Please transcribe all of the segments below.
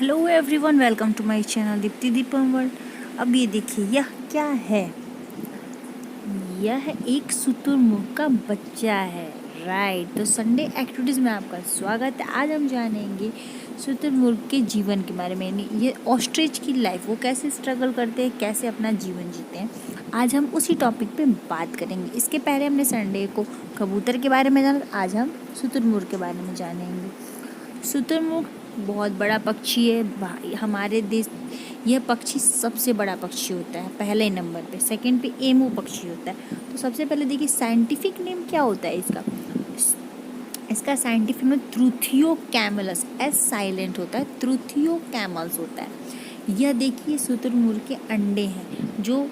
Hello everyone, welcome to my channel Deepti Deepam world. अब ये देखिए, यह क्या है? यह एक शुतुरमुर्ग का बच्चा है। राइट, तो संडे एक्टिविटीज़ में आपका स्वागत है। आज हम जानेंगे शुतुरमुर्ग के जीवन के बारे में, यानी ये ऑस्ट्रिच की लाइफ, वो कैसे स्ट्रगल करते हैं, कैसे अपना जीवन जीते हैं। आज हम उसी टॉपिक पे बात करेंगे। इसके पहले हमने संडे को कबूतर के बारे में जाना, आज हम शुतुरमुर्ग के बारे में जानेंगे। शुतुरमुर्ग बहुत बड़ा पक्षी है भाई हमारे देश। यह पक्षी सबसे बड़ा पक्षी होता है पहले नंबर पे। सेकंड पे एमू पक्षी होता है। तो सबसे पहले देखिए साइंटिफिक नेम क्या होता है इसका। इसका scientific name ट्रूथियो Camelus, S silent होता है, ट्रूथियो कैमल्स होता है। यह देखिए शुतुरमुर्ग के अंडे हैं जो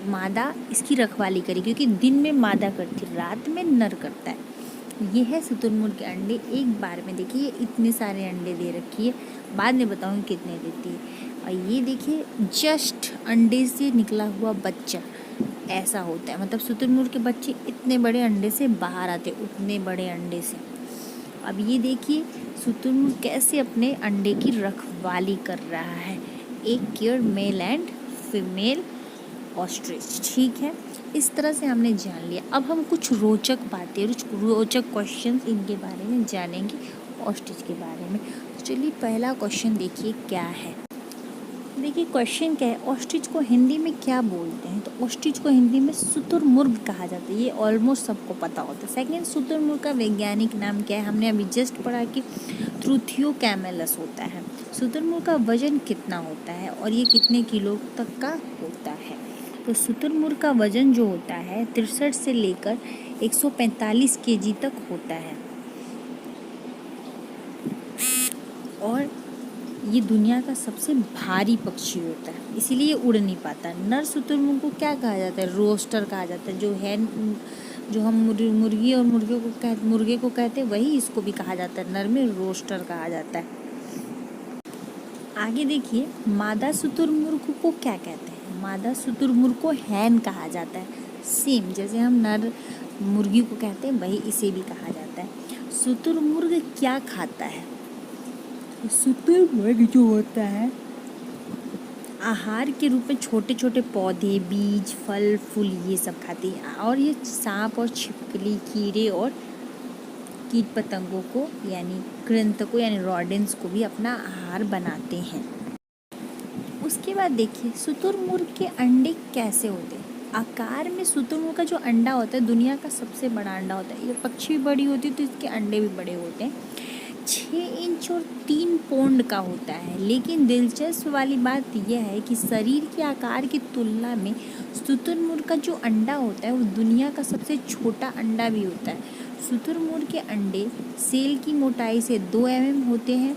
मादा इसकी रखवाली करी, क्योंकि दिन में मादा करती, रात में नर करता है। ये है शुतुरमुर्ग के अंडे। एक बार में देखिए इतने सारे अंडे दे रखी है, बाद में बताऊंगी कितने देती है। और ये देखिए जस्ट अंडे से निकला हुआ बच्चा ऐसा होता है, मतलब शुतुरमुर्ग के बच्चे इतने बड़े अंडे से बाहर आते, उतने बड़े अंडे से। अब ये देखिए शुतुरमुर्ग कैसे अपने अंडे की रखवाली कर रहा है। एक care male and female ostrich, ठीक है। इस तरह से हमने जान लिया। अब हम कुछ रोचक बातें, कुछ रोचक क्वेश्चंस इनके बारे में जानेंगे, ऑस्ट्रिच के बारे में। तो चलिए पहला क्वेश्चन देखिए क्या है। देखिए क्वेश्चन क्या है, ऑस्ट्रिच को हिंदी में क्या बोलते हैं? तो ऑस्ट्रिच को हिंदी में शुतुरमुर्ग कहा जाता है। ये ऑलमोस्ट सबको पता होता है। सेकेंड, शुतुरमुर्ग का वैज्ञानिक नाम क्या है? हमने अभी जस्ट पढ़ा कि ट्रूथियो कैमेलस होता है। शुतुरमुर्ग का वजन कितना होता है और ये कितने किलो तक का होता है? तो शुतुरमुर्ग का वजन जो होता है 63 से लेकर 145 केजी तक होता है। और ये दुनिया का सबसे भारी पक्षी होता है, इसीलिए उड़ नहीं पाता। नर शुतुरमुर्ग को क्या कहा जाता है? रोस्टर कहा जाता है। जो हम मुर्गी और मुर्गे को कहते हैं, वही इसको भी कहा जाता है। नर में रोस्टर कहा जाता है। आगे देखिए मादा शुतुरमुर्ग को क्या कहते हैं? मादा शुतुरमुर्ग को हैन कहा जाता है। सेम जैसे हम नर मुर्गी को कहते हैं, वही इसे भी कहा जाता है। शुतुरमुर्ग क्या खाता है? शुतुरमुर्ग जो होता है आहार के रूप में छोटे छोटे पौधे, बीज, फल फूल ये सब खाती है। और ये सांप और छिपकली, कीड़े और कीट पतंगों को यानी कृंतकों यानी रॉडेंट्स को भी अपना आहार बनाते हैं। उसके बाद देखिए शुतुरमुर्ग के अंडे कैसे होते हैं। आकार में शुतुरमुर्ग का जो अंडा होता है दुनिया का सबसे बड़ा अंडा होता है। ये पक्षी भी बड़ी होती है तो इसके अंडे भी बड़े होते हैं। 6 इंच और 3 पौंड का होता है। लेकिन दिलचस्प वाली बात यह है कि शरीर के आकार की तुलना में शुतुरमुर्ग का जो अंडा होता है वो दुनिया का सबसे छोटा अंडा भी होता है। शुतुरमुर्ग के अंडे सेल की मोटाई से 2 mm होते हैं,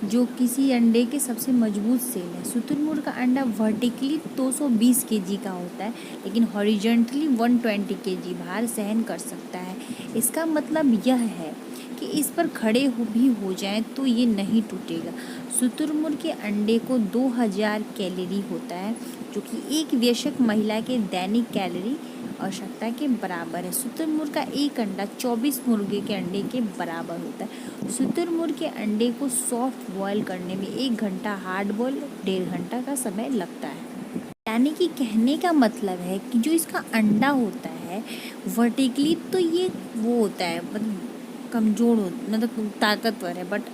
जो किसी अंडे के सबसे मजबूत सेल है। शुतुरमुर्ग का अंडा वर्टिकली 220 केजी का होता है, लेकिन हॉरिजॉन्टली 120 केजी भार सहन कर सकता है। इसका मतलब यह है कि इस पर खड़े हो जाएं तो ये नहीं टूटेगा। शुतुरमुर्ग के अंडे को 2000 कैलोरी होता है, जो कि एक वयस्क महिला के दैनिक कैलोरी आवश्यकता के बराबर है। शुतुरमुर्ग का एक अंडा 24 मुर्गे के अंडे के बराबर होता है। शुतुरमुर्ग के अंडे को सॉफ्ट बॉयल करने में 1 घंटा, हार्ड बॉयल 1.5 घंटा का समय लगता है। यानी कि कहने का मतलब है कि जो इसका अंडा होता है वर्टिकली तो ये वो होता है, मतलब कमज़ोर हो, मतलब ताकतवर है। बट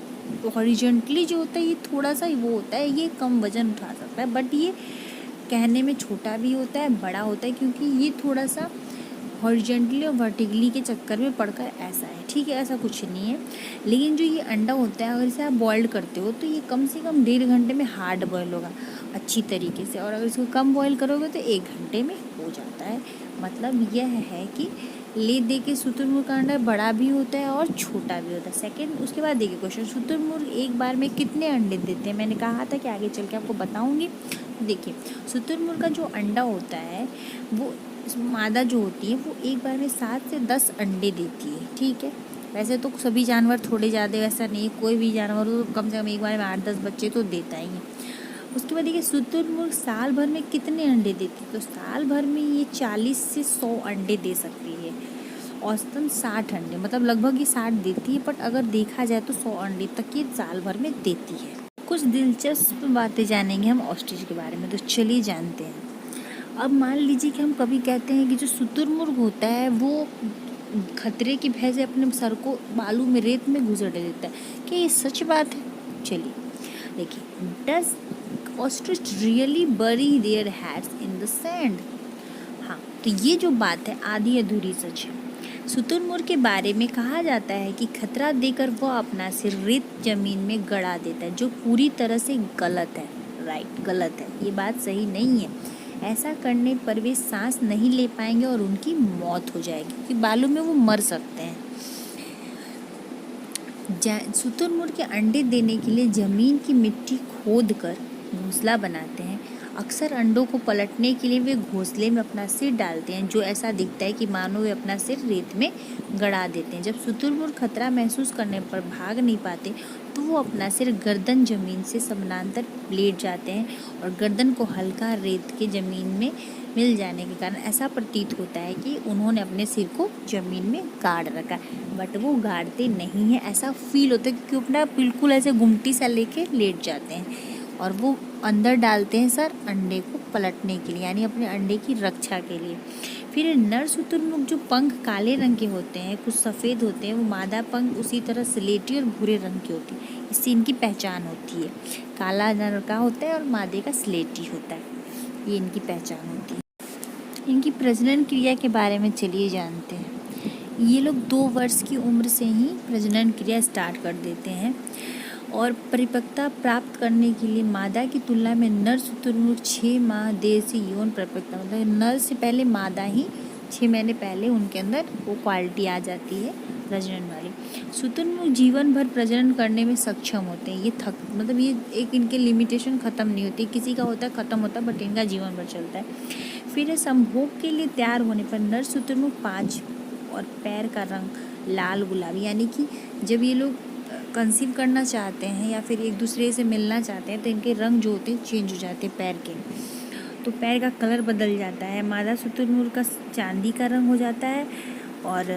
हॉरिजॉन्टली जो होता है ये थोड़ा सा वो होता है, ये कम वजन उठा सकता है। बट ये कहने में छोटा भी होता है, बड़ा होता है, क्योंकि ये थोड़ा सा हॉरिजॉन्टली और वर्टिकली के चक्कर में पड़कर ऐसा है, ठीक है। ऐसा कुछ नहीं है। लेकिन जो ये अंडा होता है अगर इसे आप बॉइल्ड करते हो तो ये कम से कम 1.5 घंटे में हार्ड बॉयल होगा अच्छी तरीके से, और अगर इसको कम बॉयल करोगे तो 1 घंटे में हो जाता है। मतलब यह है कि ले दे के शुतुरमुर्ग का अंडा बड़ा भी होता है और छोटा भी होता है। सेकंड, उसके बाद देखिए क्वेश्चन, शुतुरमुर्ग एक बार में कितने अंडे देते हैं? मैंने कहा था कि आगे चल के आपको बताऊंगी। देखिए शुतुरमुर्ग का जो अंडा होता है वो मादा जो होती है वो एक बार में 7 से 10 अंडे देती है, ठीक है। वैसे तो सभी जानवर थोड़े ज़्यादा, वैसा नहीं, कोई भी जानवर हो कम से कम एक बार में 8-10 बच्चे तो देता ही है। उसके बाद देखिए शुतुरमुर्ग साल भर में कितने अंडे देती है? तो साल भर में ये 40 से 100 अंडे दे सकती है। औसतन 60 अंडे, मतलब लगभग ये 60 देती है, बट अगर देखा जाए तो 100 अंडे तक ये साल भर में देती है। कुछ दिलचस्प बातें जानेंगे हम ऑस्ट्रिच के बारे में, तो चलिए जानते हैं। अब मान लीजिए कि हम कभी कहते हैं कि जो शुतुरमुर्ग होता है वो खतरे की भय से अपने सर को बालू में, रेत में घुसेड़ देता है। क्या ये सच बात है? चलिए देखिए, डज ऑस्ट्रिच रियली बरी their heads in the sand? हाँ, तो ये जो बात है आधी अधूरी सच है। शुतुरमुर्ग के बारे में कहा जाता है कि खतरा देकर वह अपना सिर रेत जमीन में गड़ा देता है, जो पूरी तरह से गलत है। राइट, गलत है, ये बात सही नहीं है। ऐसा करने पर वे सांस नहीं ले पाएंगे और उनकी मौत हो जाएगी, क्योंकि बालू में वो मर सकते हैं। शुतुरमुर्ग के अंडे देने के लिए जमीन की मिट्टी खोद कर घोंसला बनाते हैं। अक्सर अंडों को पलटने के लिए वे घोंसले में अपना सिर डालते हैं, जो ऐसा दिखता है कि मानो वे अपना सिर रेत में गड़ा देते हैं। जब शुतुरमुर्ग खतरा महसूस करने पर भाग नहीं पाते तो वो अपना सिर गर्दन जमीन से समानांतर लेट जाते हैं, और गर्दन को हल्का रेत के जमीन में मिल जाने के कारण ऐसा प्रतीत होता है कि उन्होंने अपने सिर को जमीन में गाड़ रखा है, बट वो गाड़ते नहीं है। ऐसा फील होता है क्योंकि अपना बिल्कुल ऐसे गुमटी सा लेके लेट जाते हैं, और वो अंदर डालते हैं सर अंडे को पलटने के लिए, यानी अपने अंडे की रक्षा के लिए। फिर नर शुतुरमुर्ग जो पंख काले रंग के होते हैं, कुछ सफ़ेद होते हैं, वो मादा पंख उसी तरह स्लेटी और भूरे रंग की होती है। इससे इनकी पहचान होती है। काला नर का होता है और मादे का स्लेटी होता है, ये इनकी पहचान होती है। इनकी प्रजनन क्रिया के बारे में चलिए जानते हैं। ये लोग 2 वर्ष की उम्र से ही प्रजनन क्रिया स्टार्ट कर देते हैं, और परिपक्वता प्राप्त करने के लिए मादा की तुलना में नर शुतुरमुर्ग 6 माह देर से यौन परिपक्वता, मतलब नर से पहले मादा ही 6 महीने पहले उनके अंदर वो क्वालिटी आ जाती है प्रजनन वाली। शुतुरमुर्ग जीवन भर प्रजनन करने में सक्षम होते हैं। ये मतलब ये एक इनके लिमिटेशन ख़त्म नहीं होती, किसी का होता है ख़त्म होता है, बट इनका जीवन भर चलता है। फिर संभोग के लिए तैयार होने पर नर शुतुरमुर्ग 5 और पैर का रंग लाल गुलाबी, यानी कि जब ये लोग कंसीव करना चाहते हैं या फिर एक दूसरे से मिलना चाहते हैं तो इनके रंग जो होते हैं चेंज हो जाते हैं पैर के, तो पैर का कलर बदल जाता है। मादा शुतुरमुर्ग का चांदी का रंग हो जाता है, और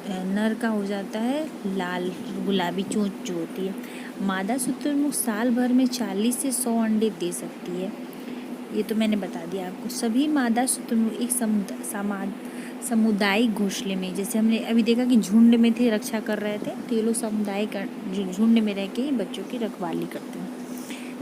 नर का हो जाता है लाल गुलाबी चोंच जो होती है। मादा शुतुरमुर्ग साल भर में 40 से 100 अंडे दे सकती है, ये तो मैंने बता दिया आपको। सभी मादा शुतुरमुर्ग एक सामुदायिक घोंसले में, जैसे हमने अभी देखा कि झुंड में थे, रक्षा कर रहे थे, तो ये लोग सामुदायिक झुंड में रह के ही बच्चों की रखवाली करते हैं।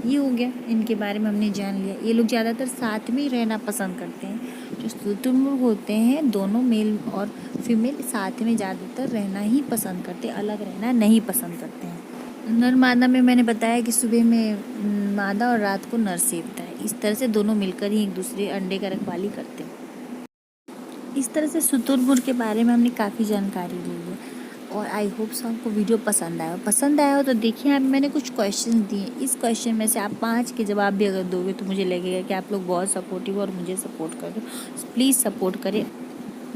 ये हो गया, इनके बारे में हमने जान लिया। ये लोग ज़्यादातर साथ में ही रहना पसंद करते हैं। जो शुतुरमुर्ग होते हैं दोनों मेल और फीमेल साथ में ज़्यादातर रहना ही पसंद करते हैं, अलग रहना नहीं पसंद करते हैं। नर मादा में मैंने बताया कि सुबह में मादा और रात को नर सेवता है। इस तरह से दोनों मिलकर ही एक दूसरे अंडे का रखवाली करते हैं। इस तरह से शुतुरमुर्ग के बारे में हमने काफ़ी जानकारी ली है, और आई होप सो आपको वीडियो पसंद आया हो तो देखिए, यहाँ मैंने कुछ क्वेश्चन दिए। इस क्वेश्चन में से आप 5 के जवाब भी अगर दोगे तो मुझे लगेगा कि आप लोग बहुत सपोर्टिव और मुझे सपोर्ट कर दो। प्लीज़ सपोर्ट करें,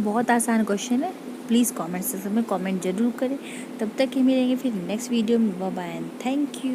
बहुत आसान क्वेश्चन है। प्लीज़ कमेंट सेक्शन में कमेंट जरूर करें। तब तक ही मिलेंगे फिर नेक्स्ट वीडियो में। Bye bye and thank you.